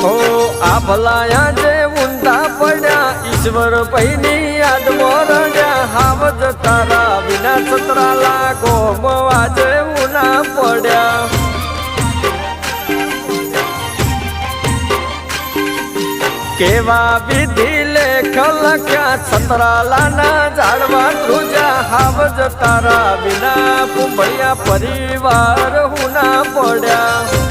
ઓ આ ભલાયા જે ઊંધા પડ્યા ઈશ્વર પૈની યાદ મોરડ્યા હાવજ તારા વિના સતરાલા ગોમવા જેવું ના પડ્યા કેવા વિધિ લેખ લખ્યા સતરાલાના ઝાડવા ધ્રુજા હાવજ તારા વિના કુંભળિયા પરિવાર હું ના પડ્યા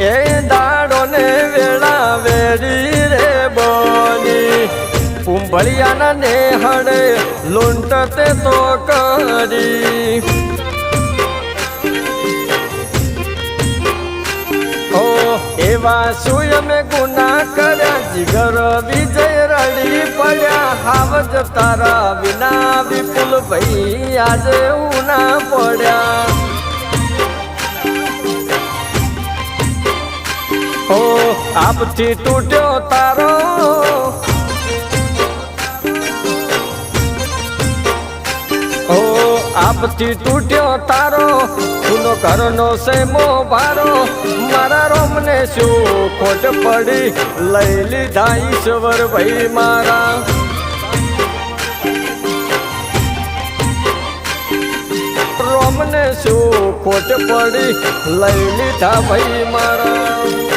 એ દાડો ને વેળા વેરી રે બોની કુંભળિયાના નેહડે લૂંટ તે તો કરી એવા શું અમે ગુના કર્યા જીગર વિજય રડી પડ્યા હાવજ તારા વિના વિપુલ ભાઈ આજે ઉના પડ્યા ઓ આપથી તૂટ્યો તારો ઓ આપથી તૂટ્યો તારો તુનો ઘરનો સેમો ભારો મારા રોમને શું ખોટ પડી લઈ લીધા ઈશ્વર ભાઈ મારા રોમને શું ખોટ પડી લઈ લીધા ભાઈ મારા